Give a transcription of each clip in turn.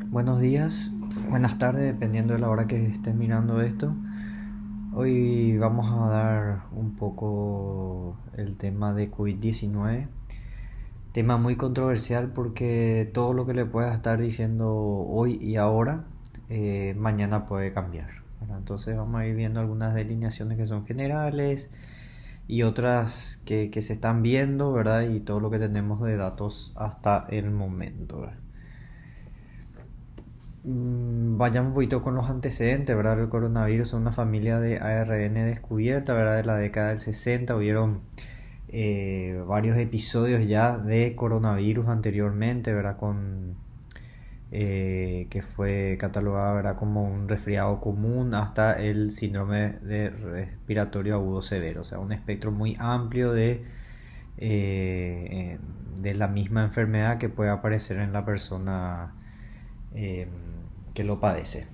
Buenos días, buenas tardes, dependiendo de la hora que estés mirando esto. Hoy vamos a dar un poco el tema de COVID-19, tema muy controversial porque todo lo que le puedas estar diciendo hoy y ahora, mañana puede cambiar, ¿verdad? Entonces vamos a ir viendo algunas delineaciones que son generales y otras que se están viendo, ¿verdad? Y todo lo que tenemos de datos hasta el momento, ¿verdad? Vayamos un poquito con los antecedentes, ¿verdad? El coronavirus es una familia de ARN descubierta, ¿verdad? De la década del 60 hubieron varios episodios ya de coronavirus anteriormente, ¿verdad? Que fue catalogado, ¿verdad? Como un resfriado común hasta el síndrome de respiratorio agudo severo, o sea, un espectro muy amplio de la misma enfermedad que puede aparecer en la persona eh, que lo padece.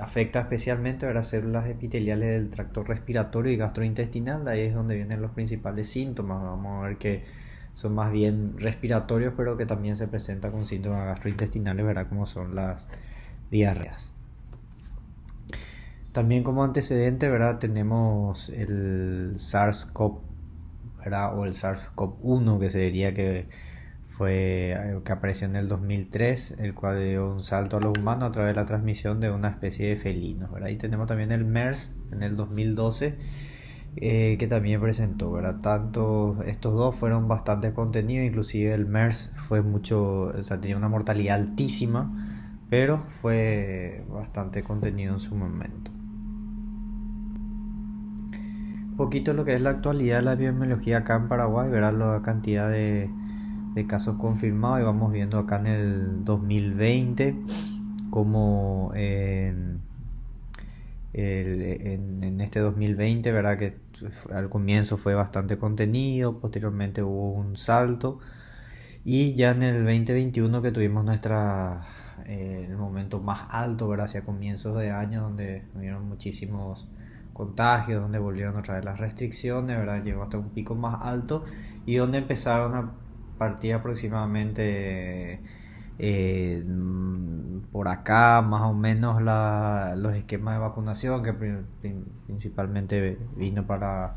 Afecta especialmente a las células epiteliales del tracto respiratorio y gastrointestinal, ahí es donde vienen los principales síntomas. Vamos a ver que son más bien respiratorios, pero que también se presentan con síntomas gastrointestinales, ¿verdad? Como son las diarreas. También como antecedente, ¿verdad? Tenemos el SARS-CoV, ¿verdad? O el SARS-CoV-1, que se diría que fue algo que apareció en el 2003, el cual dio un salto a los humanos a través de la transmisión de una especie de felinos, ¿verdad? Y tenemos también el MERS en el 2012, que también presentó, ¿verdad? Tanto estos dos fueron bastante contenidos, inclusive el MERS fue mucho, o sea, tenía una mortalidad altísima, pero fue bastante contenido en su momento. Un poquito lo que es la actualidad de la epidemiología acá en Paraguay, verás la cantidad de casos confirmados y vamos viendo acá en el 2020 como en este 2020, ¿verdad? Que al comienzo fue bastante contenido, posteriormente hubo un salto y ya en el 2021 que tuvimos el momento más alto, ¿verdad? Hacia comienzos de año donde hubieron muchísimos contagios, donde volvieron otra vez las restricciones, ¿verdad? Llegó hasta un pico más alto y donde empezaron a partir aproximadamente por acá más o menos los esquemas de vacunación que principalmente vino para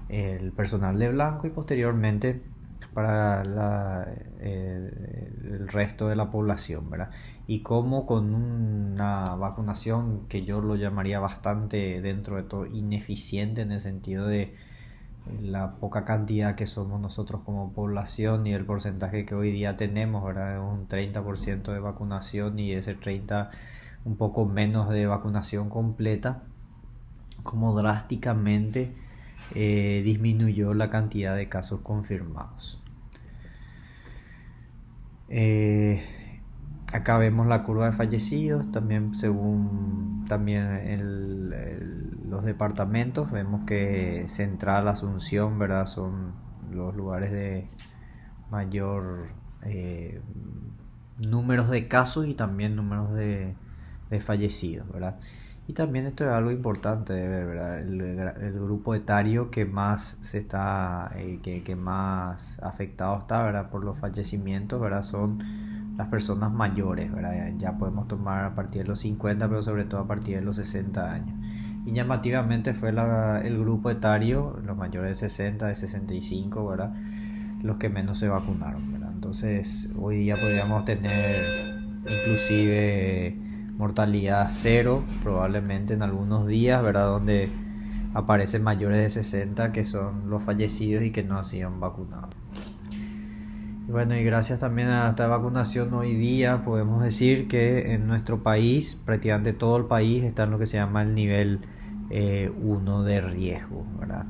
el personal de blanco y posteriormente para el resto de la población, ¿verdad? Y como con una vacunación que yo lo llamaría bastante dentro de todo ineficiente en el sentido de la poca cantidad que somos nosotros como población y el porcentaje que hoy día tenemos, ¿verdad? Un 30% de vacunación y ese 30% un poco menos de vacunación completa, como drásticamente disminuyó la cantidad de casos confirmados. Eh, Acá vemos la curva de fallecidos, también según también los departamentos, vemos que Central, Asunción, ¿verdad? Son los lugares de mayor números de casos y también números de fallecidos, ¿verdad? Y también esto es algo importante de ver, ¿verdad? El grupo etario que más que más afectado está, ¿verdad? Por los fallecimientos, ¿verdad? Son las personas mayores, ¿verdad? Ya podemos tomar a partir de los 50, pero sobre todo a partir de los 60 años. Y llamativamente fue el grupo etario, los mayores de 60, de 65, ¿verdad? Los que menos se vacunaron, ¿verdad? Entonces, hoy día podríamos tener inclusive mortalidad cero, probablemente en algunos días, ¿verdad? Donde aparecen mayores de 60 que son los fallecidos y que no han sido vacunados. Y bueno, y gracias también a esta vacunación hoy día podemos decir que en nuestro país, prácticamente todo el país está en lo que se llama el nivel 1 de riesgo, ¿verdad?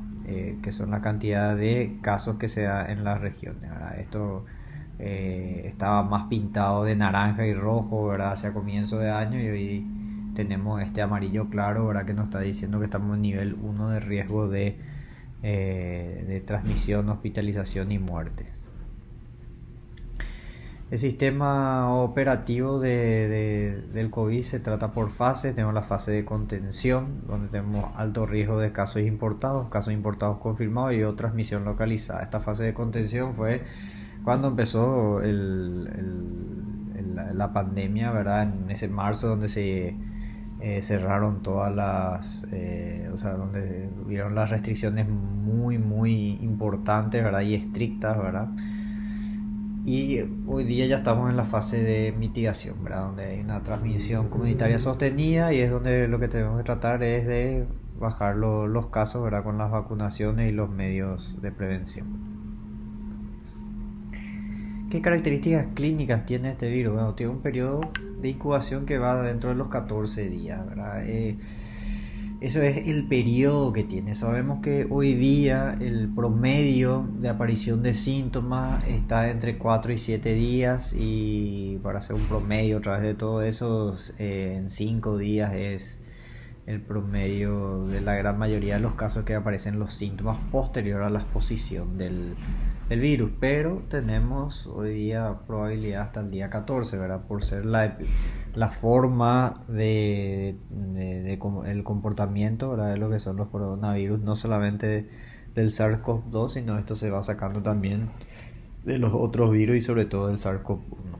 Que son la cantidad de casos que se da en las regiones, ¿verdad? Esto estaba más pintado de naranja y rojo, ¿verdad? Hacia comienzo de año y hoy tenemos este amarillo claro, ¿verdad? Que nos está diciendo que estamos en nivel 1 de riesgo de transmisión, hospitalización y muerte. El sistema operativo del COVID se trata por fases. Tenemos la fase de contención, donde tenemos alto riesgo de casos importados confirmados y o transmisión localizada. Esta fase de contención fue cuando empezó la pandemia, ¿verdad? En ese marzo donde se cerraron todas o sea, donde hubieron las restricciones muy importantes, ¿verdad? Y estrictas, ¿verdad? Y hoy día ya estamos en la fase de mitigación, ¿verdad? Donde hay una transmisión comunitaria sostenida y es donde lo que tenemos que tratar es de bajar los casos, ¿verdad? Con las vacunaciones y los medios de prevención. ¿Qué características clínicas tiene este virus? Bueno, tiene un periodo de incubación que va dentro de los 14 días, ¿verdad? Eso es el periodo que tiene. Sabemos que hoy día el promedio de aparición de síntomas está entre 4 y 7 días, y para hacer un promedio a través de todo eso, en 5 días es el promedio de la gran mayoría de los casos que aparecen los síntomas posterior a la exposición del virus, pero tenemos hoy día probabilidad hasta el día 14, ¿verdad? Por ser la forma el comportamiento, ¿verdad? De lo que son los coronavirus, no solamente del SARS-CoV-2, sino esto se va sacando también de los otros virus y sobre todo del SARS-CoV-1.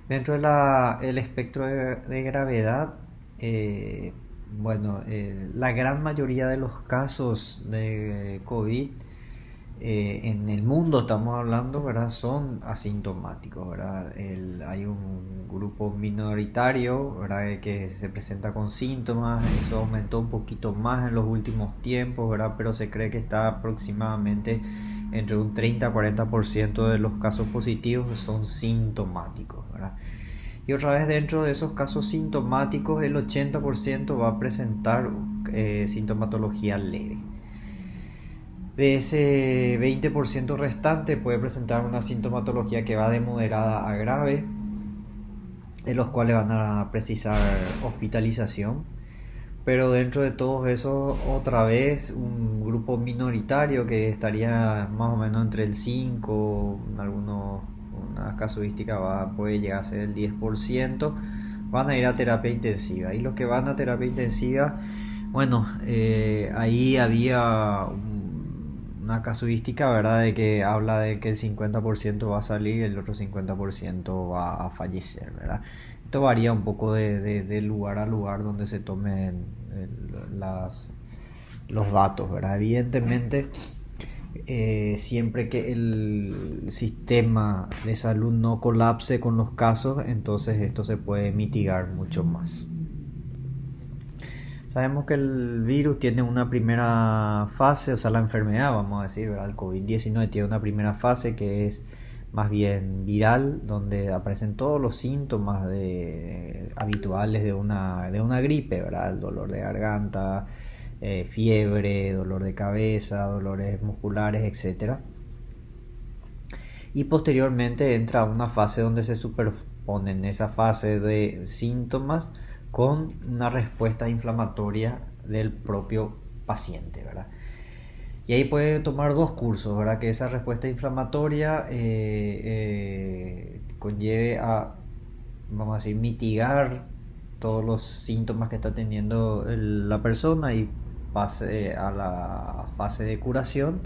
Dentro del espectro de gravedad, bueno, la gran mayoría de los casos de COVID en el mundo, estamos hablando, ¿verdad? Son asintomáticos, ¿verdad? Hay un grupo minoritario, ¿verdad? Que se presenta con síntomas. Eso aumentó un poquito más en los últimos tiempos, ¿verdad? Pero se cree que está aproximadamente entre un 30-40% de los casos positivos son sintomáticos, ¿verdad? Y otra vez, dentro de esos casos sintomáticos, el 80% va a presentar sintomatología leve. De ese 20% restante puede presentar una sintomatología que va de moderada a grave, de los cuales van a precisar hospitalización. Pero dentro de todos esos, otra vez un grupo minoritario que estaría más o menos entre el 5, una casuística puede llegar a ser el 10%, van a ir a terapia intensiva. Y los que van a terapia intensiva, bueno, ahí había una casuística, ¿verdad? De que habla de que el 50% va a salir y el otro 50% va a fallecer, ¿verdad? Esto varía un poco de lugar a lugar donde se tomen los datos, ¿verdad? Evidentemente, siempre que el sistema de salud no colapse con los casos, entonces esto se puede mitigar mucho más. Sabemos que el virus tiene una primera fase, o sea, la enfermedad, vamos a decir, ¿verdad? El COVID-19 tiene una primera fase que es más bien viral, donde aparecen todos los síntomas habituales de una gripe, ¿verdad? El dolor de garganta, fiebre, dolor de cabeza, dolores musculares, etc. Y posteriormente entra una fase donde se superponen esa fase de síntomas con una respuesta inflamatoria del propio paciente, ¿verdad? Y ahí puede tomar dos cursos, ¿verdad? Que esa respuesta inflamatoria conlleve a, vamos a decir, mitigar todos los síntomas que está teniendo la persona y pase a la fase de curación,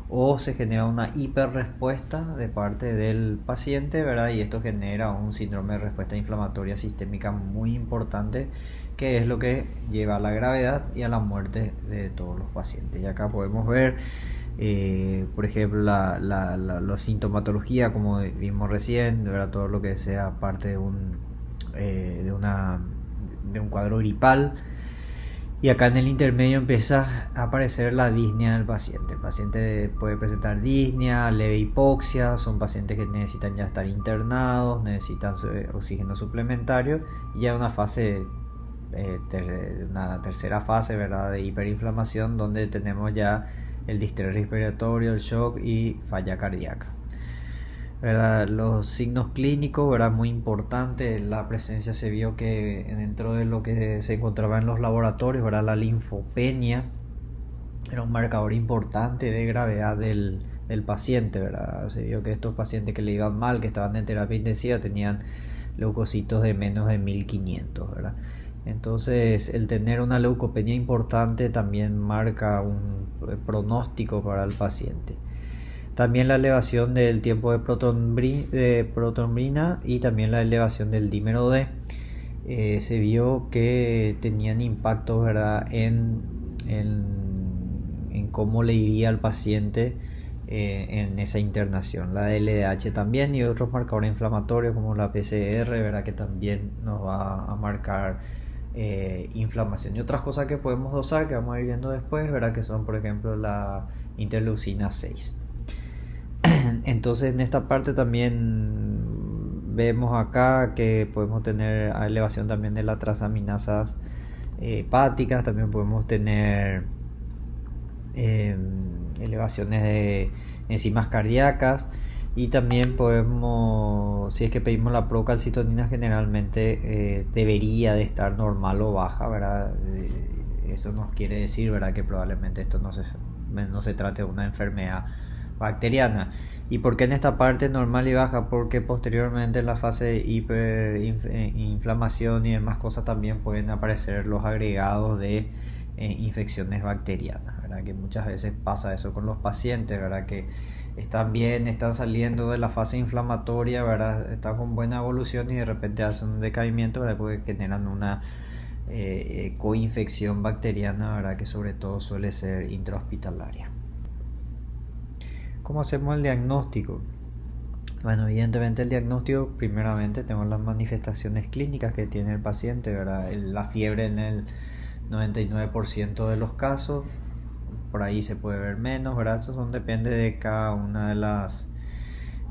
o se genera una hiperrespuesta de parte del paciente, ¿verdad? Y esto genera un síndrome de respuesta inflamatoria sistémica muy importante, que es lo que lleva a la gravedad y a la muerte de todos los pacientes. Y acá podemos ver, por ejemplo, la sintomatología, como vimos recién, ¿verdad? Todo lo que sea parte de un cuadro gripal. Y acá en el intermedio empieza a aparecer la disnea del paciente. El paciente puede presentar disnea, leve hipoxia, son pacientes que necesitan ya estar internados, necesitan oxígeno suplementario, y ya una fase, una tercera fase, ¿verdad? De hiperinflamación, donde tenemos ya el distrés respiratorio, el shock y falla cardíaca, ¿verdad? Los signos clínicos, ¿verdad? Muy importante, la presencia, se vio que dentro de lo que se encontraba en los laboratorios, ¿verdad? La linfopenia era un marcador importante de gravedad del paciente, ¿verdad? Se vio que estos pacientes que le iban mal, que estaban en terapia intensiva, tenían leucocitos de menos de 1500, ¿verdad? Entonces, el tener una leucopenia importante también marca un pronóstico para el paciente. También la elevación del tiempo de protonbrina y también la elevación del dímero D. Se vio que tenían impactos, ¿verdad?, en cómo le iría al paciente en esa internación. La LDH también y otros marcadores inflamatorios como la PCR, ¿verdad?, que también nos va a marcar inflamación. Y otras cosas que podemos dosar, que vamos a ir viendo después, ¿verdad?, que son, por ejemplo, la interleucina 6. Entonces en esta parte también vemos acá que podemos tener elevación también de las transaminasas hepáticas, también podemos tener elevaciones de enzimas cardíacas y también podemos, si es que pedimos la procalcitonina, generalmente debería de estar normal o baja, ¿verdad? Eso nos quiere decir, ¿verdad?, que probablemente esto no se trate de una enfermedad bacteriana. ¿Y por qué en esta parte normal y baja? Porque posteriormente en la fase de hiperinflamación y demás cosas también pueden aparecer los agregados de infecciones bacterianas, ¿verdad? Que muchas veces pasa eso con los pacientes, ¿verdad?, que están bien, están saliendo de la fase inflamatoria, ¿verdad?, están con buena evolución y de repente hacen un decaimiento, ¿verdad?, porque generan una coinfección bacteriana, ¿verdad?, que sobre todo suele ser intrahospitalaria. ¿Cómo hacemos el diagnóstico? Bueno, evidentemente el diagnóstico, primeramente tenemos las manifestaciones clínicas que tiene el paciente, ¿verdad? La fiebre en el 99% de los casos, por ahí se puede ver menos, ¿verdad? Eso depende de cada una de las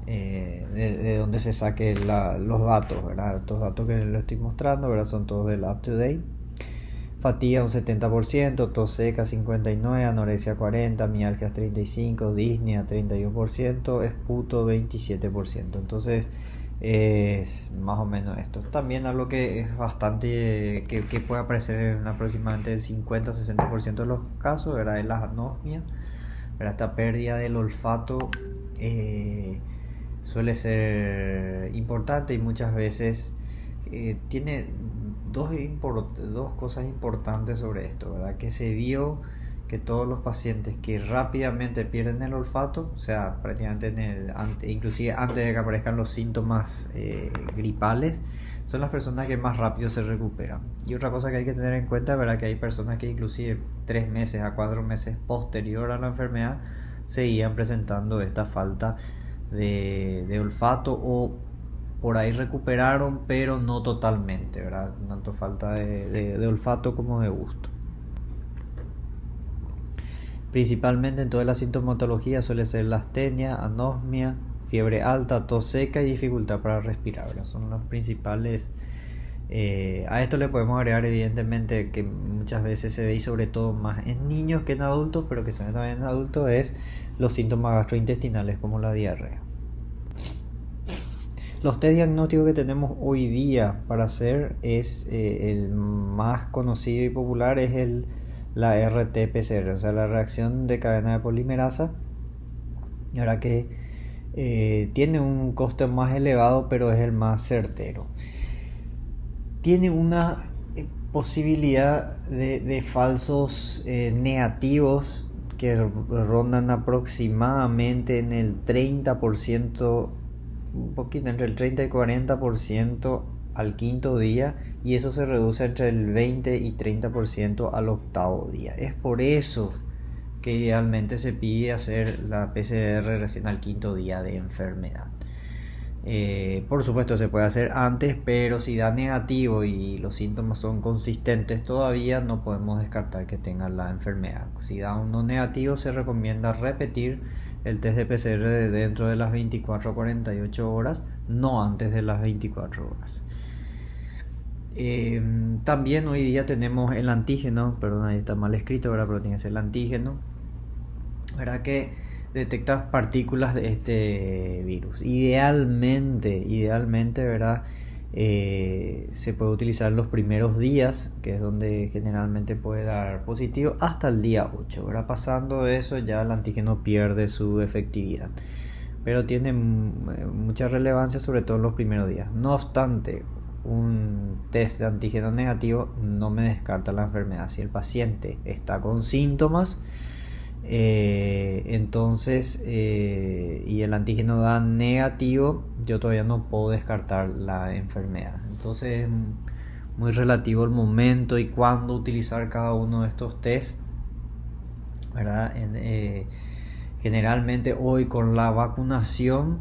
de donde se saque los datos, ¿verdad? Estos datos que les estoy mostrando, ¿verdad?, son todos del up to date. Fatiga un 70%, tos seca 59%, anorexia 40%, mialgias 35%, disnea 31%, esputo 27%. Entonces es más o menos esto. También algo que es bastante, que puede aparecer en aproximadamente el 50-60% de los casos, ¿verdad?, es la anosmia, ¿verdad? Esta pérdida del olfato suele ser importante y muchas veces tiene dos cosas importantes sobre esto, ¿verdad? Que se vio que todos los pacientes que rápidamente pierden el olfato, o sea, prácticamente inclusive antes de que aparezcan los síntomas gripales, son las personas que más rápido se recuperan. Y otra cosa que hay que tener en cuenta, ¿verdad?, que hay personas que inclusive 3 meses a 4 meses posterior a la enfermedad seguían presentando esta falta de olfato, o por ahí recuperaron pero no totalmente, ¿verdad?, tanto falta de olfato como de gusto. Principalmente en toda la sintomatología suele ser la astenia, anosmia, fiebre alta, tos seca y dificultad para respirar, ¿verdad? Son los principales. A esto le podemos agregar evidentemente que muchas veces se ve, y sobre todo más en niños que en adultos, pero que se ve también en adultos, es los síntomas gastrointestinales como la diarrea. Los test diagnósticos que tenemos hoy día para hacer es el más conocido y popular es la RT-PCR, o sea, la reacción de cadena de polimerasa, ahora que tiene un coste más elevado, pero es el más certero. Tiene una posibilidad de falsos negativos que rondan aproximadamente en el 30%, un poquito entre el 30 y 40% al quinto día, y eso se reduce entre el 20 y 30% al octavo día. Es por eso que idealmente se pide hacer la PCR recién al quinto día de enfermedad. Por supuesto se puede hacer antes, pero si da negativo y los síntomas son consistentes todavía, no podemos descartar que tengan la enfermedad. Si da uno negativo, se recomienda repetir el test de PCR dentro de las 24 a 48 horas, no antes de las 24 horas. También hoy día tenemos el antígeno, perdón, ahí está mal escrito, ¿verdad?, pero tiene que ser el antígeno, ¿verdad?, que detecta partículas de este virus. Idealmente, ¿verdad?, se puede utilizar los primeros días, que es donde generalmente puede dar positivo, hasta el día 8, ¿verdad? Pasando eso ya el antígeno pierde su efectividad, pero tiene mucha relevancia sobre todo en los primeros días. No obstante, un test de antígeno negativo no me descarta la enfermedad. Si el paciente está con síntomas, Entonces, y el antígeno da negativo, yo todavía no puedo descartar la enfermedad. Entonces es muy relativo el momento y cuándo utilizar cada uno de estos test, ¿verdad? Generalmente hoy con la vacunación,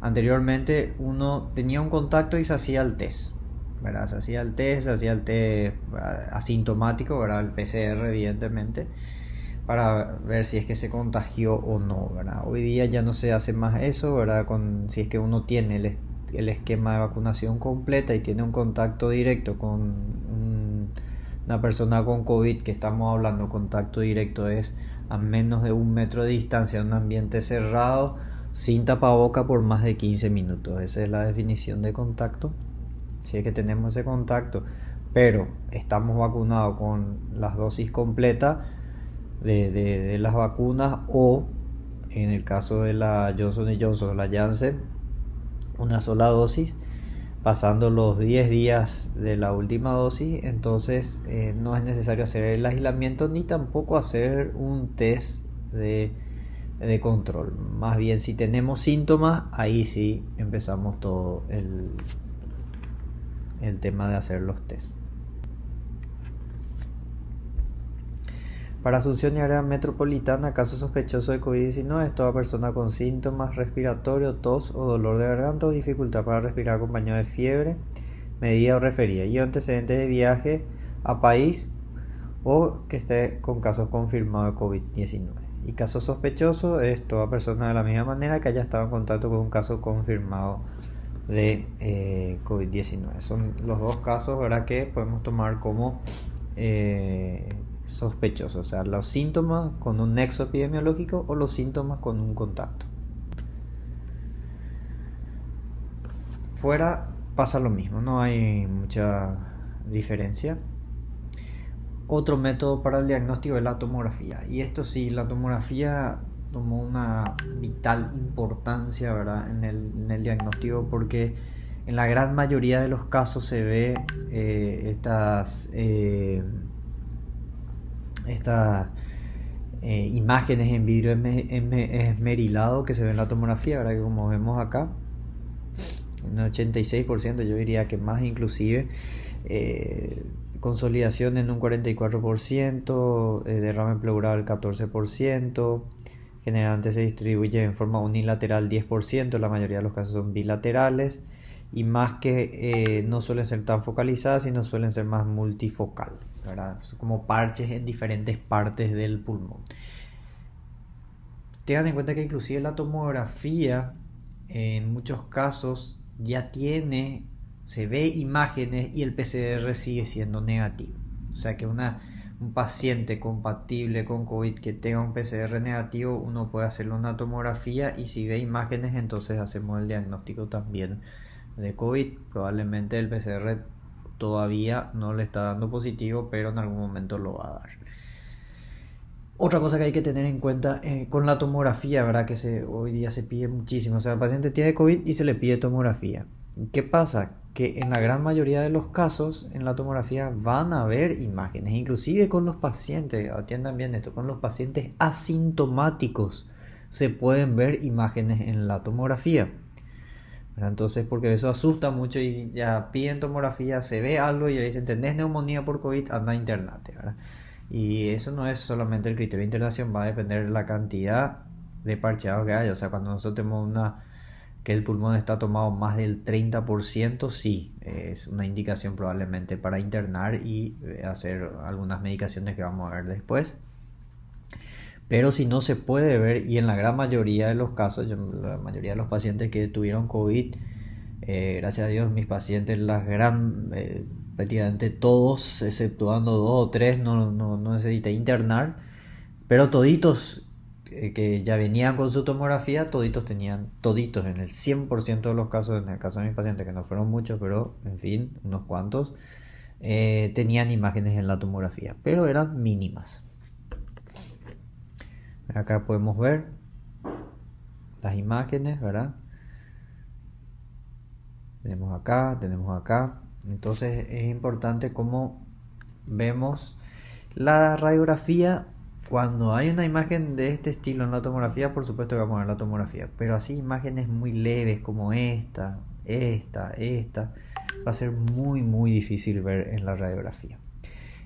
anteriormente uno tenía un contacto y se hacía el test, ¿verdad? Se hacía el test asintomático, ¿verdad? El PCR evidentemente, para ver si es que se contagió o no, ¿verdad? Hoy día ya no se hace más eso, ¿verdad? Si es que uno tiene el esquema de vacunación completa y tiene un contacto directo con una persona con COVID, que estamos hablando, contacto directo es a menos de 1 metro de distancia en un ambiente cerrado, sin tapaboca por más de 15 minutos. Esa es la definición de contacto. Si es que tenemos ese contacto, pero estamos vacunados con las dosis completas de las vacunas, o en el caso de la Johnson Johnson o la Janssen, una sola dosis, pasando los 10 días de la última dosis, entonces no es necesario hacer el aislamiento ni tampoco hacer un test de control. Más bien, si tenemos síntomas, ahí sí empezamos todo el tema de hacer los test. Para Asunción y área metropolitana, caso sospechoso de COVID-19 toda persona con síntomas respiratorios, tos o dolor de garganta o dificultad para respirar acompañado de fiebre, medida o referida, y antecedentes de viaje a país o que esté con casos confirmados de COVID-19. Y caso sospechoso es toda persona de la misma manera que haya estado en contacto con un caso confirmado de COVID-19. Son los dos casos, ¿verdad?, que podemos tomar como sospechosos, o sea, los síntomas con un nexo epidemiológico o los síntomas con un contacto. Fuera pasa lo mismo, no hay mucha diferencia. Otro método para el diagnóstico es la tomografía, y esto sí, la tomografía tomó una vital importancia, ¿verdad?, en el diagnóstico, porque en la gran mayoría de los casos se ve estas imágenes en vidrio esmerilado que se ven en la tomografía, ¿verdad?, que como vemos acá, un 86%, yo diría que más inclusive, consolidación en un 44%, derrame pleural 14%, generalmente se distribuye en forma unilateral 10%, la mayoría de los casos son bilaterales, y más que no suelen ser tan focalizadas, sino suelen ser más multifocal, ¿verdad? Como parches en diferentes partes del pulmón. Tengan en cuenta que inclusive la tomografía en muchos casos ya se ve imágenes y el PCR sigue siendo negativo. O sea que un paciente compatible con COVID que tenga un PCR negativo, uno puede hacerle una tomografía, y si ve imágenes, entonces hacemos el diagnóstico también de COVID. Probablemente el PCR todavía no le está dando positivo, pero en algún momento lo va a dar. Otra cosa que hay que tener en cuenta con la tomografía, ¿verdad?, que hoy día se pide muchísimo. O sea, el paciente tiene COVID y se le pide tomografía. ¿Qué pasa? Que en la gran mayoría de los casos en la tomografía van a haber imágenes, inclusive con los pacientes, atiendan bien esto, con los pacientes asintomáticos se pueden ver imágenes en la tomografía, ¿verdad? Entonces, porque eso asusta mucho y ya piden tomografía, se ve algo y le dicen, tenés neumonía por COVID, anda internate, ¿verdad? Y eso no es solamente el criterio de internación, va a depender de la cantidad de parcheado que haya. O sea, cuando nosotros tenemos que el pulmón está tomado más del 30%, sí, es una indicación probablemente para internar y hacer algunas medicaciones que vamos a ver después. Pero si no se puede ver, y en la gran mayoría de los casos, la mayoría de los pacientes que tuvieron COVID, gracias a Dios, mis pacientes, prácticamente todos, exceptuando 2 o 3, no necesité internar, pero toditos que ya venían con su tomografía, toditos en el 100% de los casos, en el caso de mis pacientes, que no fueron muchos, pero en fin, unos cuantos, tenían imágenes en la tomografía, pero eran mínimas. Acá podemos ver las imágenes, ¿verdad? Tenemos acá. Entonces es importante cómo vemos la radiografía Cuando hay una imagen de este estilo en la tomografía, por supuesto que vamos a ver la tomografía, pero así imágenes muy leves como esta, va a ser muy difícil ver en la radiografía.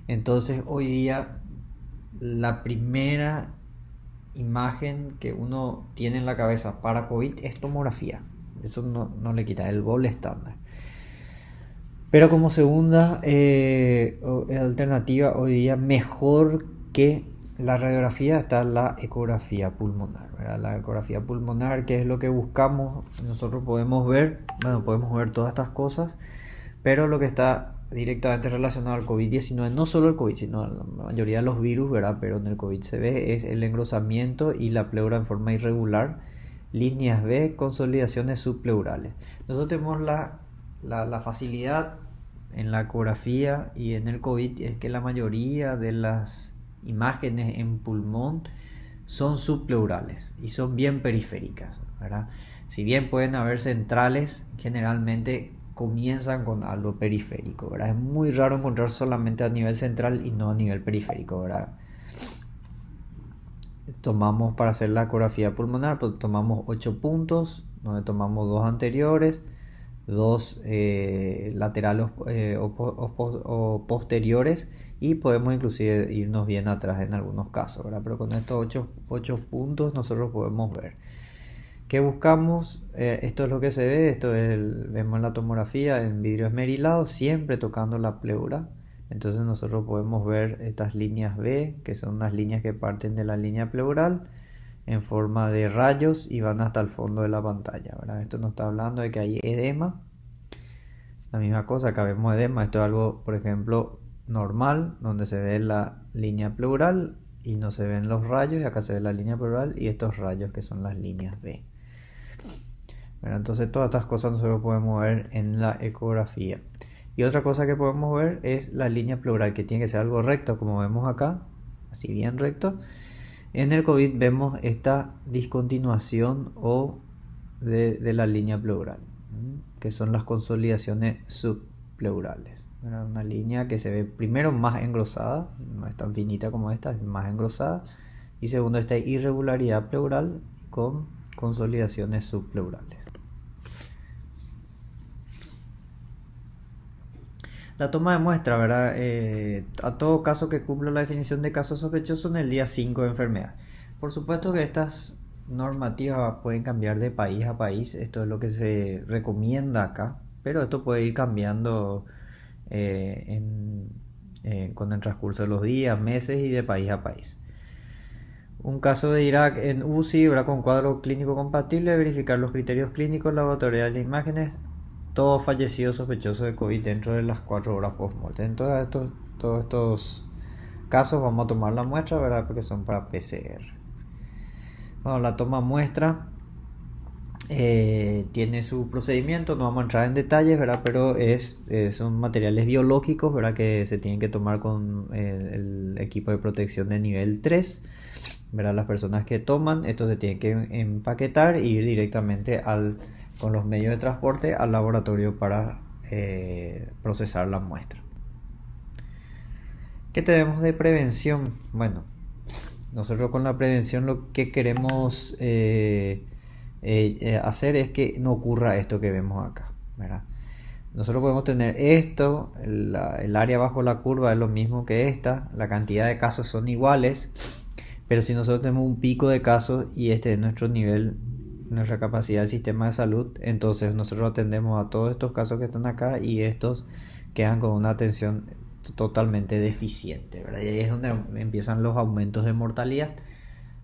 Entonces hoy día la primera imagen que uno tiene en la cabeza para COVID es tomografía. Eso no le quita, el gold estándar. Pero como segunda alternativa hoy día, mejor que la radiografía, está la ecografía pulmonar, ¿verdad? La ecografía pulmonar, que es lo que buscamos, nosotros podemos ver todas estas cosas, pero lo que está directamente relacionado al COVID-19, no solo el COVID, sino la mayoría de los virus, ¿verdad? Pero en el COVID se ve, es el engrosamiento y la pleura en forma irregular, líneas B, consolidaciones subpleurales. Nosotros tenemos la facilidad en la ecografía y en el COVID es que la mayoría de las imágenes en pulmón son subpleurales y son bien periféricas, ¿verdad? Si bien pueden haber centrales, generalmente comienzan con algo periférico, ¿verdad? Es muy raro encontrar solamente a nivel central y no a nivel periférico, ¿verdad? Tomamos para hacer la ecografía pulmonar, pues tomamos 8 puntos, donde tomamos 2 anteriores, 2 laterales o posteriores, y podemos inclusive irnos bien atrás en algunos casos, ¿verdad? Pero con estos 8 puntos nosotros podemos ver. ¿Qué buscamos? Esto es lo que se ve, vemos la tomografía en vidrio esmerilado, siempre tocando la pleura. Entonces nosotros podemos ver estas líneas B, que son unas líneas que parten de la línea pleural en forma de rayos y van hasta el fondo de la pantalla, ¿verdad? Esto nos está hablando de que hay edema. La misma cosa, acá vemos edema. Esto es algo, por ejemplo, normal, donde se ve la línea pleural y no se ven los rayos, y acá se ve la línea pleural y estos rayos que son las líneas B. Bueno, entonces todas estas cosas nosotros podemos ver en la ecografía. Y otra cosa que podemos ver es la línea pleural, que tiene que ser algo recto, como vemos acá, así bien recto. En el COVID vemos esta discontinuación de la línea pleural, que son las consolidaciones subpleurales. Una línea que se ve primero más engrosada, no es tan finita como esta, es más engrosada. Y segundo, esta irregularidad pleural con consolidaciones subpleurales. La toma de muestra, ¿verdad? A todo caso que cumpla la definición de caso sospechoso en el día 5 de enfermedad. Por supuesto que estas normativas pueden cambiar de país a país, esto es lo que se recomienda acá, pero esto puede ir cambiando con el transcurso de los días, meses y de país a país. Un caso de Irak en UCI, ¿verdad? Con cuadro clínico compatible, verificar los criterios clínicos, laboratoriales de imágenes, todo fallecido sospechoso de COVID dentro de las 4 horas post-mortem. En todos estos casos vamos a tomar la muestra, ¿verdad? Porque son para PCR. Bueno, la toma muestra tiene su procedimiento, no vamos a entrar en detalles, ¿verdad? Pero son materiales biológicos, ¿verdad? Que se tienen que tomar con el equipo de protección de nivel 3, ¿verdad? Las personas que toman esto se tienen que empaquetar e ir directamente con los medios de transporte al laboratorio para procesar la muestra. ¿Qué tenemos de prevención? Bueno, nosotros con la prevención lo que queremos hacer es que no ocurra esto que vemos acá, ¿verdad? Nosotros podemos tener esto, el área bajo la curva es lo mismo que esta, la cantidad de casos son iguales, pero si nosotros tenemos un pico de casos y este es nuestro nivel, nuestra capacidad del sistema de salud, entonces nosotros atendemos a todos estos casos que están acá y estos quedan con una atención totalmente deficiente, ¿verdad? Y ahí es donde empiezan los aumentos de mortalidad.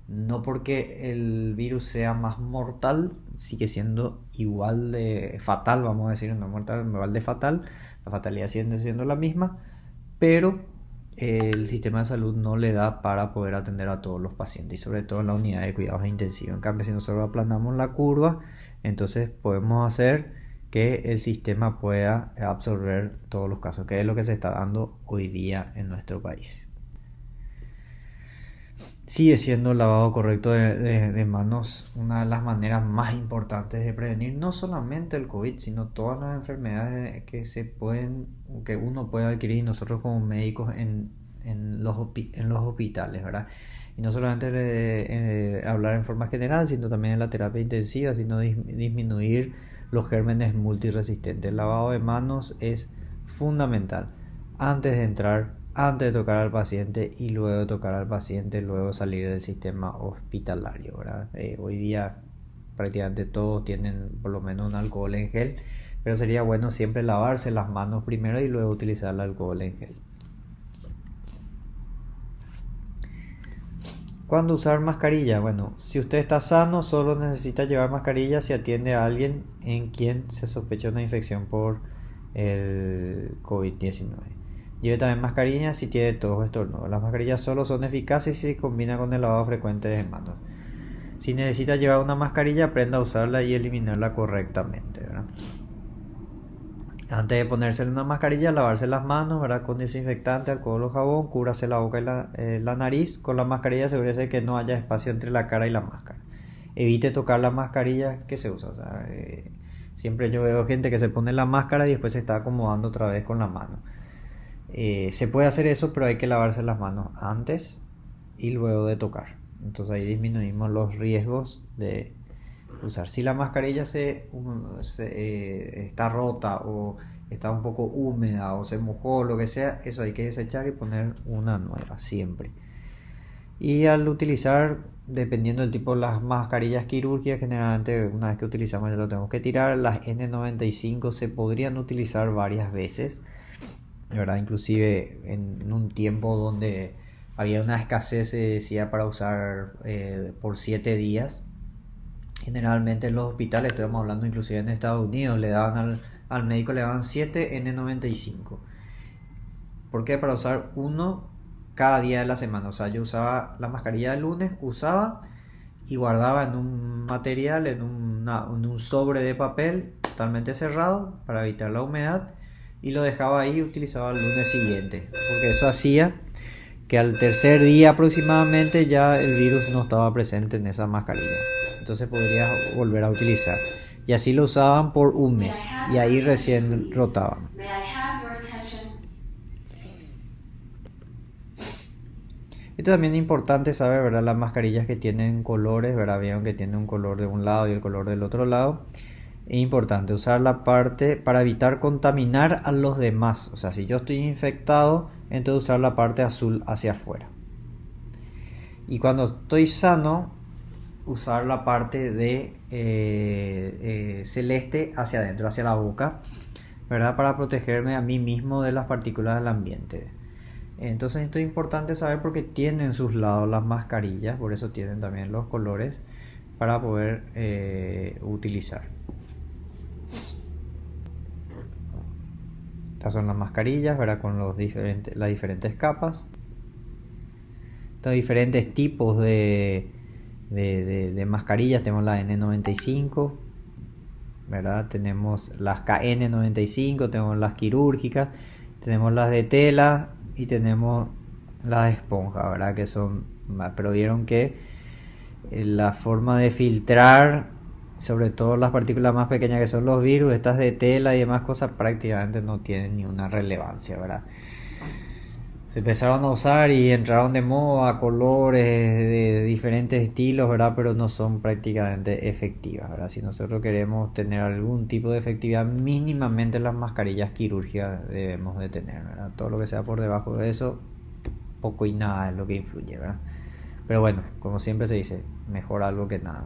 No porque el virus sea más mortal, sigue siendo igual de fatal, vamos a decir, no mortal, igual de fatal, la fatalidad sigue siendo la misma, pero el sistema de salud no le da para poder atender a todos los pacientes, y sobre todo en la unidad de cuidados intensivos. En cambio, si nosotros aplanamos la curva, entonces podemos hacer que el sistema pueda absorber todos los casos, que es lo que se está dando hoy día en nuestro país. Sigue siendo el lavado correcto de manos una de las maneras más importantes de prevenir no solamente el COVID, sino todas las enfermedades que uno puede adquirir, y nosotros como médicos en en los hospitales, ¿verdad? Y no solamente hablar en forma general, sino también en la terapia intensiva, sino disminuir los gérmenes multiresistentes. El lavado de manos es fundamental antes de entrar, antes de tocar al paciente y luego de tocar al paciente, luego salir del sistema hospitalario, ¿verdad? Hoy día prácticamente todos tienen por lo menos un alcohol en gel, pero sería bueno siempre lavarse las manos primero y luego utilizar el alcohol en gel. ¿Cuándo usar mascarilla? Bueno, si usted está sano, solo necesita llevar mascarilla si atiende a alguien en quien se sospecha una infección por el COVID-19. Lleve también mascarilla si tiene tos o estornudo. Las mascarillas solo son eficaces si se combina con el lavado frecuente de manos. Si necesita llevar una mascarilla, aprenda a usarla y eliminarla correctamente, ¿verdad? Antes de ponerse una mascarilla, lavarse las manos, ¿verdad? Con desinfectante, alcohol o jabón, cúbrase la boca y la nariz. Con la mascarilla asegúrese que no haya espacio entre la cara y la máscara. Evite tocar la mascarilla que se usa. O sea, siempre yo veo gente que se pone la máscara y después se está acomodando otra vez con la mano. Se puede hacer eso, pero hay que lavarse las manos antes y luego de tocar. Entonces ahí disminuimos los riesgos de usar. Si la mascarilla está rota o está un poco húmeda o se mojó, lo que sea, eso hay que desechar y poner una nueva siempre. Y al utilizar, dependiendo del tipo de las mascarillas quirúrgicas, generalmente una vez que utilizamos ya lo tenemos que tirar. Las N95 se podrían utilizar varias veces, ¿verdad? Inclusive en un tiempo donde había una escasez, se decía para usar por 7 días. Generalmente en los hospitales, estamos hablando inclusive en Estados Unidos, le daban al médico le daban 7 N95. ¿Por qué? Para usar uno cada día de la semana. O sea, yo usaba la mascarilla el lunes, usaba y guardaba en un material, en un sobre de papel totalmente cerrado para evitar la humedad y lo dejaba ahí y utilizaba el lunes siguiente. Porque eso hacía que al tercer día aproximadamente ya el virus no estaba presente en esa mascarilla. Entonces podrías volver a utilizar. Y así lo usaban por un mes y ahí recién rotaban. Esto también es importante saber, ¿verdad? Las mascarillas que tienen colores, ¿verdad? Vieron que tiene un color de un lado y el color del otro lado. Es importante usar la parte para evitar contaminar a los demás. O sea, si yo estoy infectado, entonces usar la parte azul hacia afuera. Y cuando estoy sano, usar la parte de celeste hacia adentro, hacia la boca, ¿verdad? Para protegerme a mí mismo de las partículas del ambiente. Entonces esto es importante saber porque tienen sus lados las mascarillas, por eso tienen también los colores para poder utilizar. Estas son las mascarillas, ¿verdad? Con las diferentes capas. Estos diferentes tipos de mascarillas. Tenemos la N95, ¿verdad? Tenemos las KN95, tenemos las quirúrgicas, tenemos las de tela y tenemos las de esponja, ¿verdad? Que son, pero vieron que la forma de filtrar, sobre todo las partículas más pequeñas que son los virus, estas de tela y demás cosas prácticamente no tienen ni una relevancia, ¿verdad? Se empezaron a usar y entraron de moda colores de diferentes estilos, ¿verdad? Pero no son prácticamente efectivas, ¿verdad? Si nosotros queremos tener algún tipo de efectividad, mínimamente las mascarillas quirúrgicas debemos de tener, ¿verdad? Todo lo que sea por debajo de eso, poco y nada es lo que influye, ¿verdad? Pero bueno, como siempre se dice, mejor algo que nada.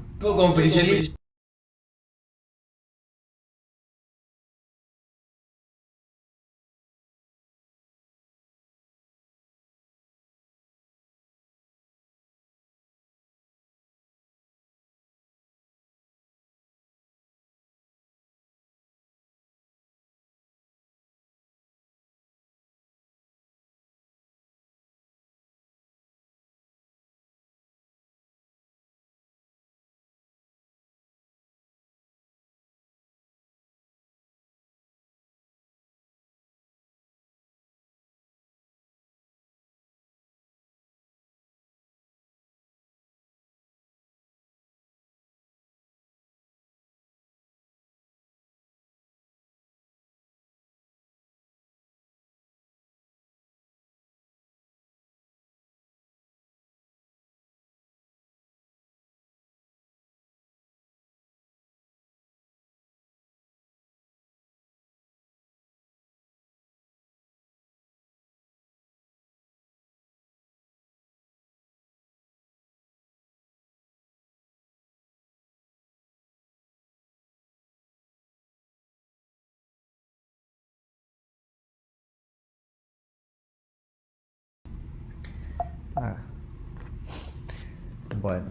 Ah, bueno,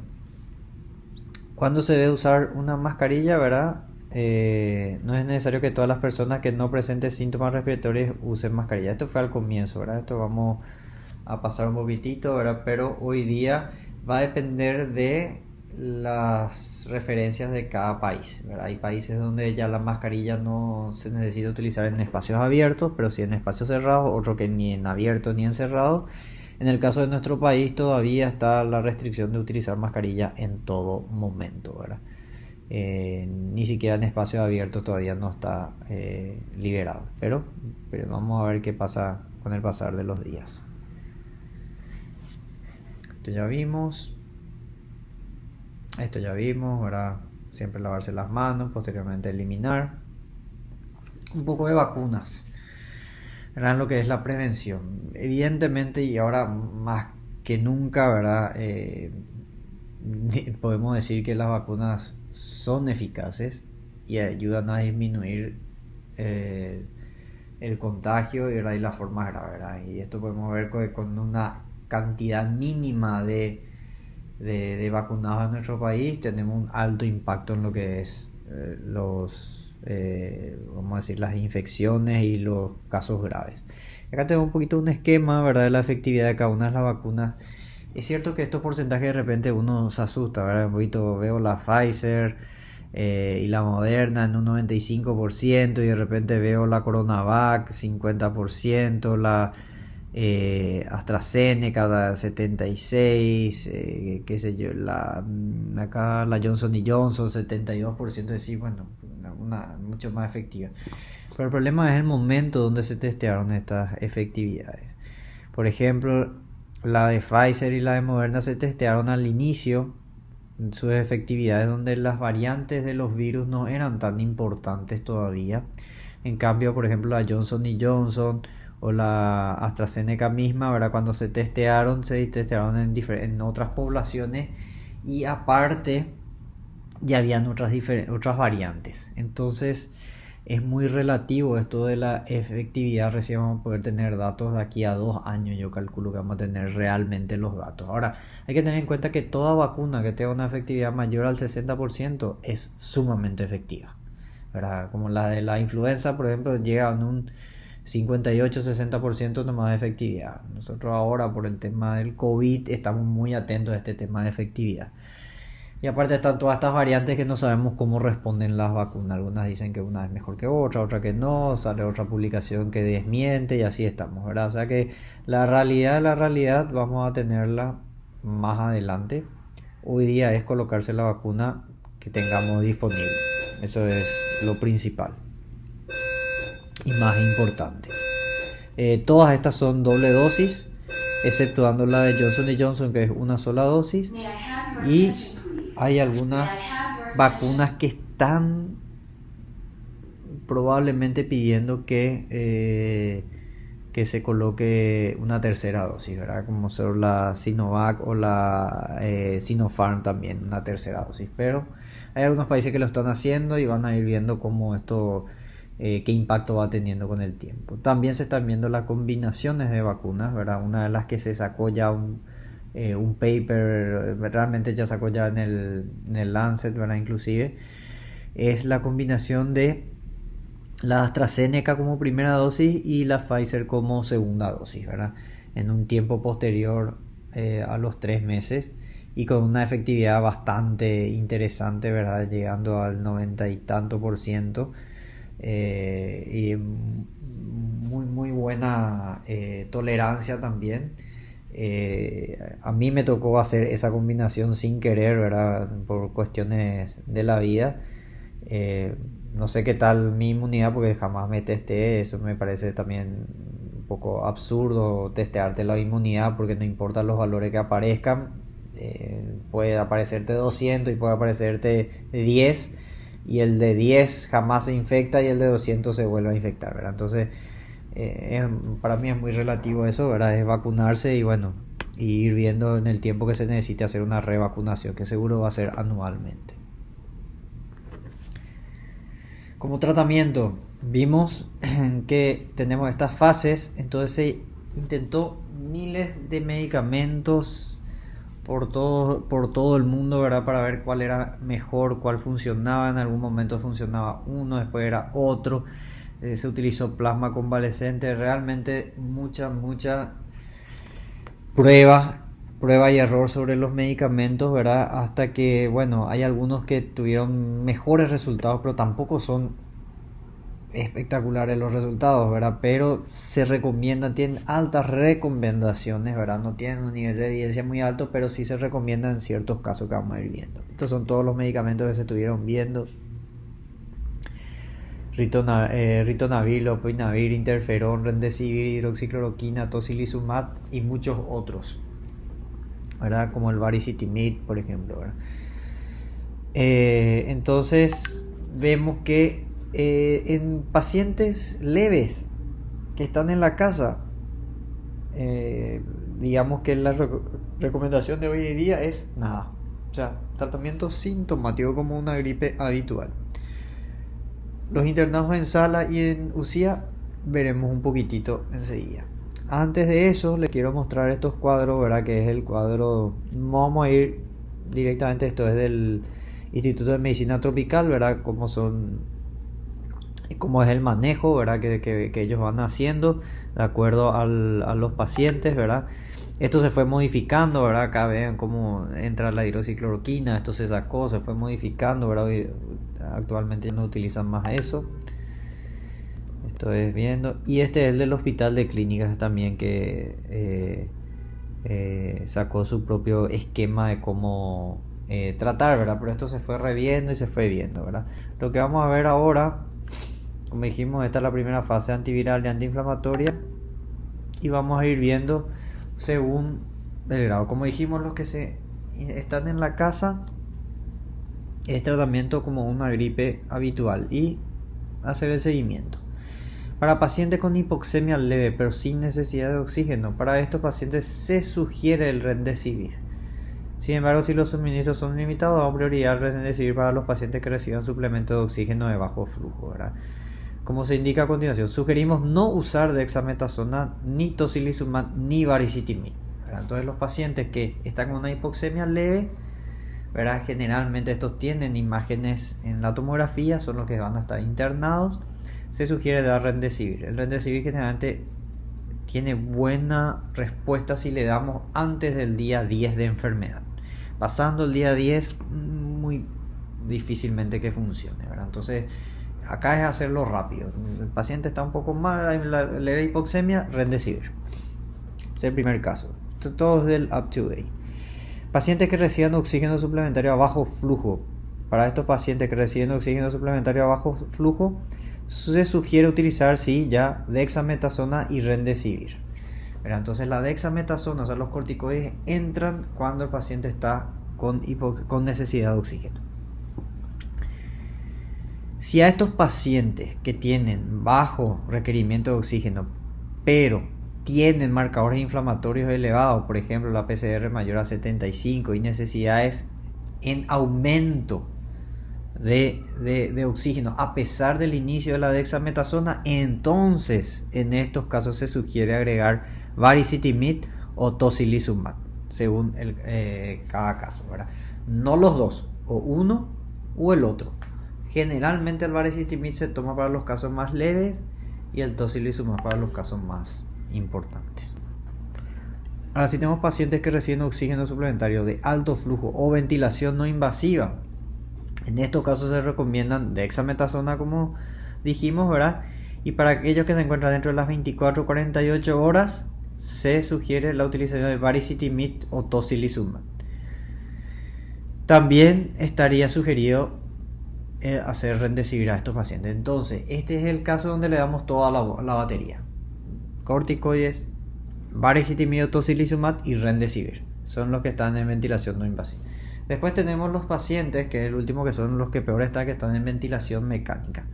¿cuándo se debe usar una mascarilla, verdad? No es necesario que todas las personas que no presenten síntomas respiratorios usen mascarilla. Esto fue al comienzo, ¿verdad? Esto vamos a pasar un poquitito, ¿verdad? Pero hoy día va a depender de las referencias de cada país, ¿verdad? Hay países donde ya la mascarilla no se necesita utilizar en espacios abiertos, pero sí en espacios cerrados, otro que ni en abierto ni en cerrado. En el caso de nuestro país todavía está la restricción de utilizar mascarilla en todo momento, ¿verdad? Ni siquiera en espacios abiertos todavía no está liberado, pero vamos a ver qué pasa con el pasar de los días. Esto ya vimos, ahora siempre lavarse las manos, posteriormente eliminar. Un poco de vacunas, ¿verdad? En lo que es la prevención. Evidentemente y ahora más que nunca, ¿verdad? Podemos decir que las vacunas son eficaces y ayudan a disminuir el contagio y las formas graves, ¿verdad? Y esto podemos ver con una cantidad mínima de vacunados en nuestro país tenemos un alto impacto en lo que es vamos a decir, las infecciones y los casos graves. Acá tengo un poquito un esquema, ¿verdad? De la efectividad de cada una de las vacunas. Es cierto que estos porcentajes de repente uno se asusta, ¿verdad? Un poquito veo la Pfizer y la Moderna en un 95% y de repente veo la CoronaVac 50%, la AstraZeneca 76%, qué sé yo, acá la Johnson Johnson 72%, decir, bueno, mucho más efectiva. Pero el problema es el momento donde se testearon estas efectividades. Por ejemplo, la de Pfizer y la de Moderna se testearon al inicio sus efectividades donde las variantes de los virus no eran tan importantes todavía. En cambio, por ejemplo, la Johnson Johnson o la AstraZeneca misma, ¿verdad? Cuando se testearon en otras poblaciones y aparte ya habían otras variantes. Entonces es muy relativo esto de la efectividad. Recién vamos a poder tener datos de aquí a 2 años. Yo calculo que vamos a tener realmente los datos. Ahora, hay que tener en cuenta que toda vacuna que tenga una efectividad mayor al 60% es sumamente efectiva, ¿verdad? Como la de la influenza, por ejemplo, llega a un 58-60% nomás de efectividad. Nosotros ahora, por el tema del COVID, estamos muy atentos a este tema de efectividad. Y aparte están todas estas variantes que no sabemos cómo responden las vacunas. Algunas dicen que una es mejor que otra que no. Sale otra publicación que desmiente y así estamos, ¿verdad? O sea que la realidad vamos a tenerla más adelante. Hoy día es colocarse la vacuna que tengamos disponible. Eso es lo principal y más importante. Todas estas son doble dosis, exceptuando la de Johnson Johnson, que es una sola dosis. Y hay algunas vacunas que están probablemente pidiendo que se coloque una tercera dosis, ¿verdad? Como son la Sinovac o la Sinopharm también, una tercera dosis. Pero hay algunos países que lo están haciendo y van a ir viendo cómo esto, qué impacto va teniendo con el tiempo. También se están viendo las combinaciones de vacunas, ¿verdad? Una de las que se sacó ya un paper, realmente ya sacó ya en el Lancet, ¿verdad? Inclusive, es la combinación de la AstraZeneca como primera dosis y la Pfizer como segunda dosis, ¿verdad? En un tiempo posterior a los 3 meses y con una efectividad bastante interesante, ¿verdad? Llegando al 90 y tanto por ciento, y muy buena tolerancia también. A mí me tocó hacer esa combinación sin querer, ¿verdad? Por cuestiones de la vida. No sé qué tal mi inmunidad porque jamás me testé. Eso me parece también un poco absurdo, testearte la inmunidad, porque no importa los valores que aparezcan. Puede aparecerte 200 y puede aparecerte 10 y el de 10 jamás se infecta y el de 200 se vuelve a infectar, ¿verdad? Entonces para mí es muy relativo eso, ¿verdad? Es vacunarse y bueno, y ir viendo en el tiempo que se necesite hacer una revacunación, que seguro va a ser anualmente. Como tratamiento, vimos que tenemos estas fases, entonces intentó miles de medicamentos por todo el mundo, ¿verdad? Para ver cuál era mejor, cuál funcionaba. En algún momento funcionaba uno, después era otro. Se utilizó plasma convalescente. Realmente mucha prueba y error sobre los medicamentos, ¿verdad? Hasta que, bueno, hay algunos que tuvieron mejores resultados, pero tampoco son espectaculares los resultados, ¿verdad? Pero se recomiendan, tienen altas recomendaciones, ¿verdad? No tienen un nivel de evidencia muy alto, pero sí se recomiendan en ciertos casos que vamos a ir viendo. Estos son todos los medicamentos que se estuvieron viendo: ritonavir, lopinavir, interferón, remdesivir, hidroxicloroquina, tocilizumab y muchos otros, ¿verdad? Como el baricitinib, por ejemplo, ¿verdad? Entonces vemos que en pacientes leves que están en la casa, digamos que la recomendación de hoy en día es nada, o sea, tratamiento sintomático como una gripe habitual. Los internados en sala y en UCIA veremos un poquitito enseguida. Antes de eso les quiero mostrar estos cuadros, ¿verdad? Que es el cuadro, no vamos a ir directamente, esto es del Instituto de Medicina Tropical, ¿verdad? Cómo es el manejo, ¿verdad? Que ellos van haciendo de acuerdo a los pacientes, ¿verdad? Esto se fue modificando, ¿verdad? Acá ven cómo entra la hidroxicloroquina, esto se sacó, se fue modificando, ¿verdad? Hoy, actualmente ya no utilizan más eso. Esto es viendo. Y este es el del Hospital de Clínicas también, que sacó su propio esquema de cómo tratar, ¿verdad? Pero esto se fue reviendo y se fue viendo, ¿verdad? Lo que vamos a ver ahora, como dijimos, esta es la primera fase antiviral y antiinflamatoria, y vamos a ir viendo según el grado. Como dijimos, los que están en la casa, es tratamiento como una gripe habitual y hacer el seguimiento. Para pacientes con hipoxemia leve pero sin necesidad de oxígeno, para estos pacientes se sugiere el remdesivir. Sin embargo, si los suministros son limitados, damos prioridad al remdesivir para los pacientes que reciban suplemento de oxígeno de bajo flujo, ¿verdad? Como se indica a continuación, sugerimos no usar dexametasona, ni tocilizumab, ni baricitinib, ¿verdad? Entonces los pacientes que están con una hipoxemia leve, ¿verdad? Generalmente estos tienen imágenes en la tomografía, son los que van a estar internados. Se sugiere dar remdesivir. El remdesivir generalmente tiene buena respuesta si le damos antes del día 10 de enfermedad. Pasando el día 10, muy difícilmente que funcione, ¿verdad? Entonces acá es hacerlo rápido. El paciente está un poco mal, la leve hipoxemia, remdesivir. Es el primer caso. Todo es del up-to-date. Pacientes que reciban oxígeno suplementario a bajo flujo. Para estos pacientes que reciben oxígeno suplementario a bajo flujo, se sugiere utilizar ya dexametasona y remdesivir. Entonces la dexametasona, o sea, los corticoides, entran cuando el paciente está con necesidad de oxígeno. Si a estos pacientes que tienen bajo requerimiento de oxígeno, pero tienen marcadores inflamatorios elevados, por ejemplo la PCR mayor a 75 y necesidades en aumento de oxígeno a pesar del inicio de la dexametasona, entonces en estos casos se sugiere agregar baricitinib o tocilizumab según cada caso, ¿verdad? No los dos, o uno o el otro. Generalmente el baricitinib se toma para los casos más leves y el tocilizumab para los casos más importantes. Ahora, si tenemos pacientes que reciben oxígeno suplementario de alto flujo o ventilación no invasiva, en estos casos se recomiendan dexametasona, como dijimos, ¿verdad? Y para aquellos que se encuentran dentro de las 24 o 48 horas, se sugiere la utilización de baricitinib o tocilizumab. También estaría sugerido hacer remdesivir a estos pacientes. Entonces, este es el caso donde le damos toda la batería: corticoides, baricitinib, tocilizumab y remdesivir. Son los que están en ventilación no invasiva. Después tenemos los pacientes, que es el último, que son los que peor están, que están en ventilación mecánica.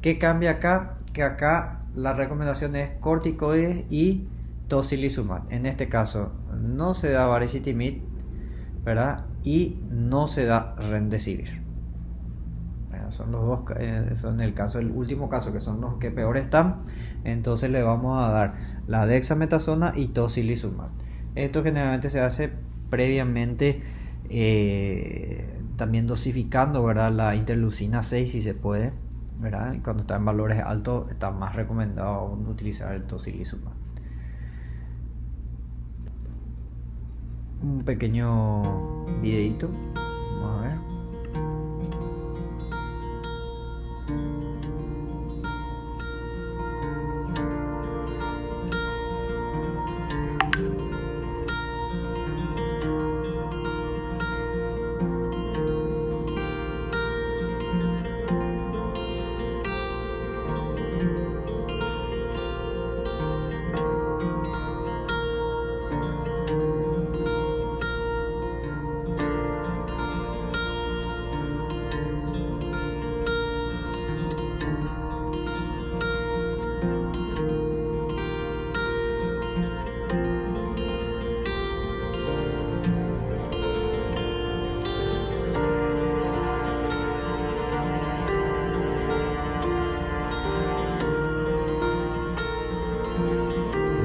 ¿Qué cambia acá? Que acá la recomendación es corticoides y tocilizumab. En este caso no se da baricitinib, ¿verdad? Y no se da remdesivir, ¿verdad? son los dos, son en el caso, el último caso, que son los que peor están, entonces le vamos a dar la dexametasona y tocilizumab. Esto generalmente se hace previamente, también dosificando, ¿verdad? La interleucina 6 si se puede, ¿verdad? Y cuando está en valores altos está más recomendado utilizar el tocilizumab. Un pequeño videito, vamos a ver.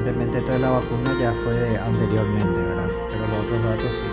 Evidentemente esto de la vacuna ya fue anteriormente, ¿verdad? Pero los otros datos sí.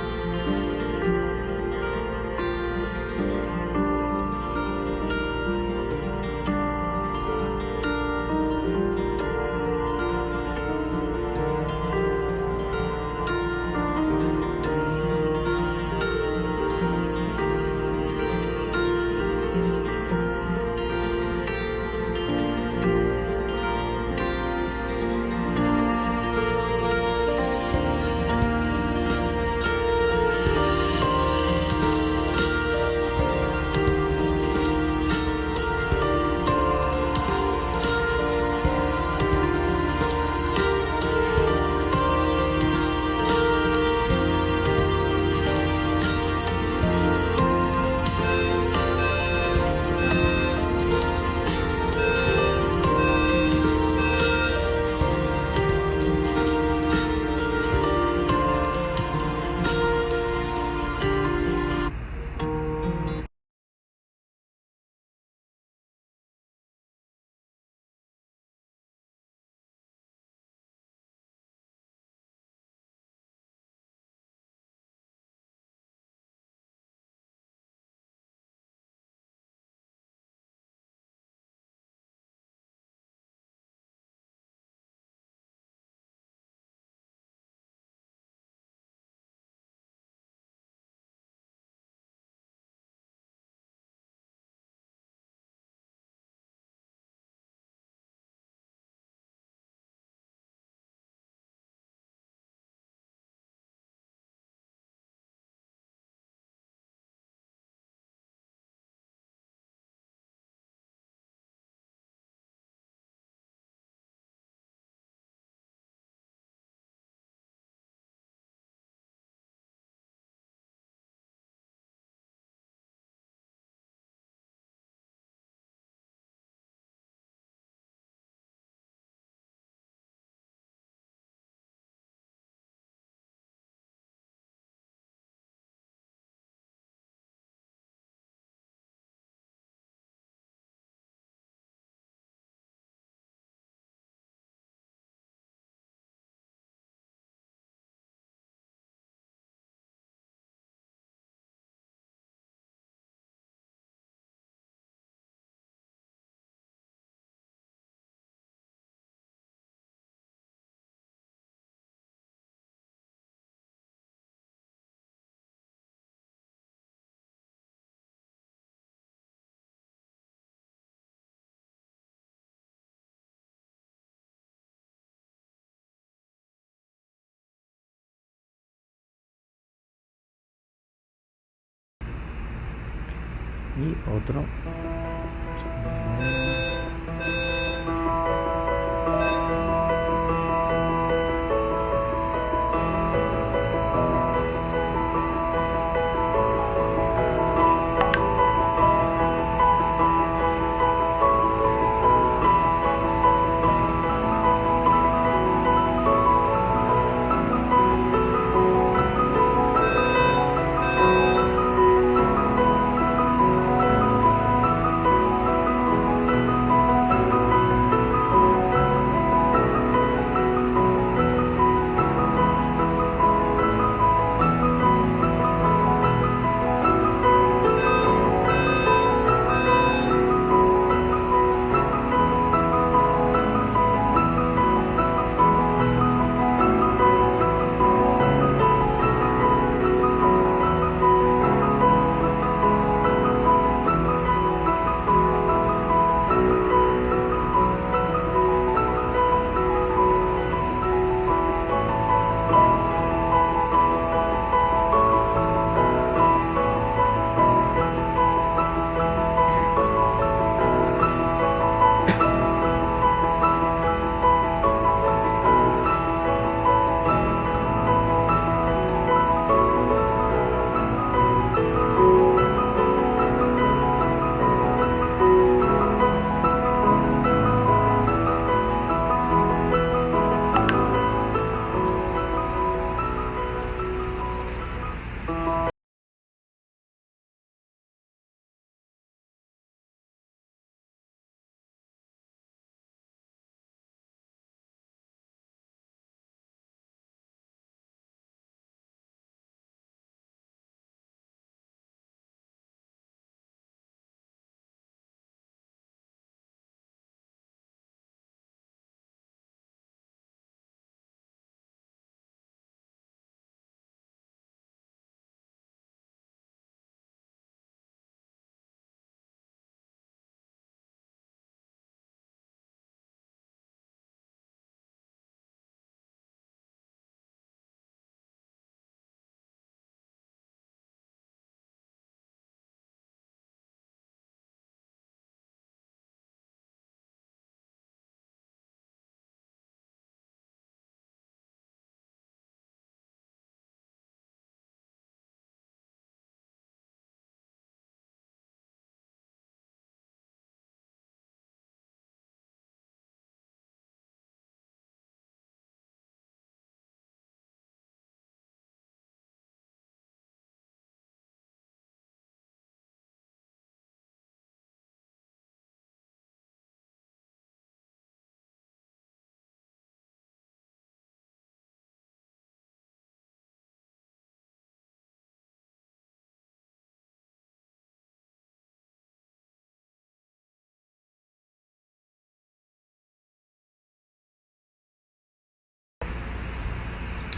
Y otro.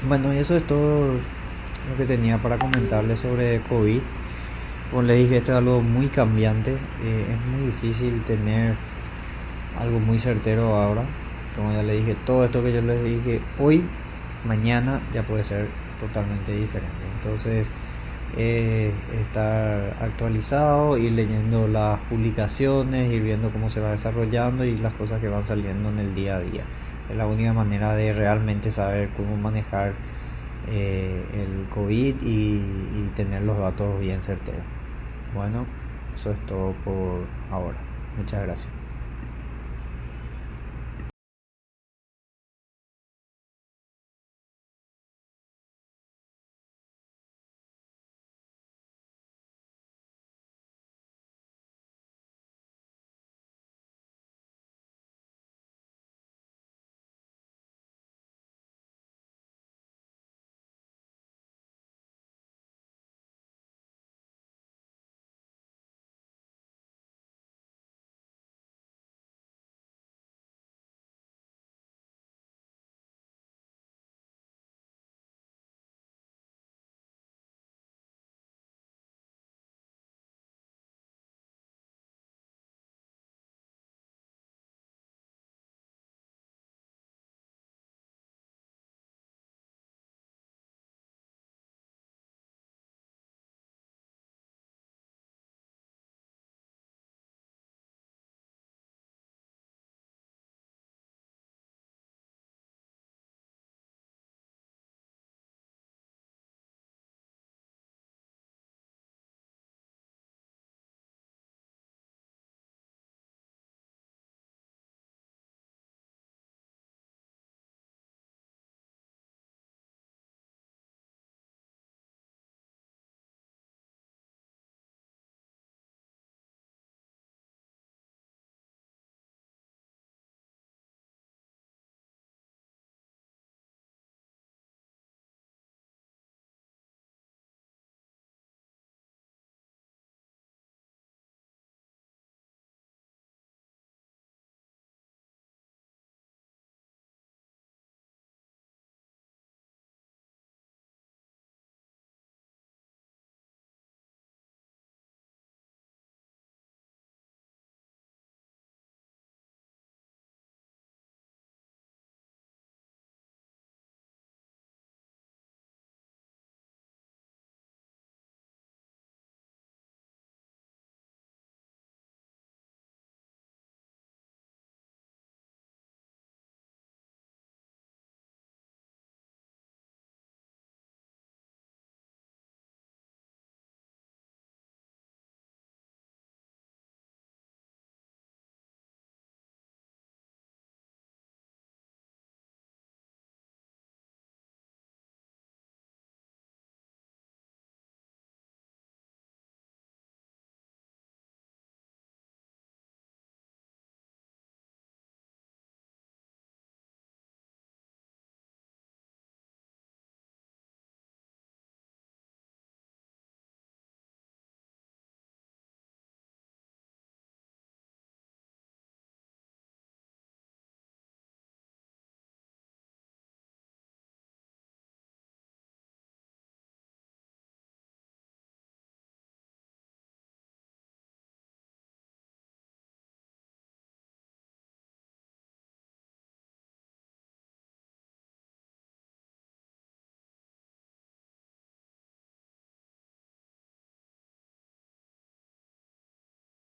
Bueno, y eso es todo lo que tenía para comentarles sobre COVID. Como les dije, esto es algo muy cambiante. Es muy difícil tener algo muy certero ahora. Como ya les dije, todo esto que yo les dije hoy, mañana ya puede ser totalmente diferente. Entonces, estar actualizado, ir leyendo las publicaciones, ir viendo cómo se va desarrollando y las cosas que van saliendo en el día a día. Es la única manera de realmente saber cómo manejar el COVID y tener los datos bien certeros. Bueno, eso es todo por ahora. Muchas gracias.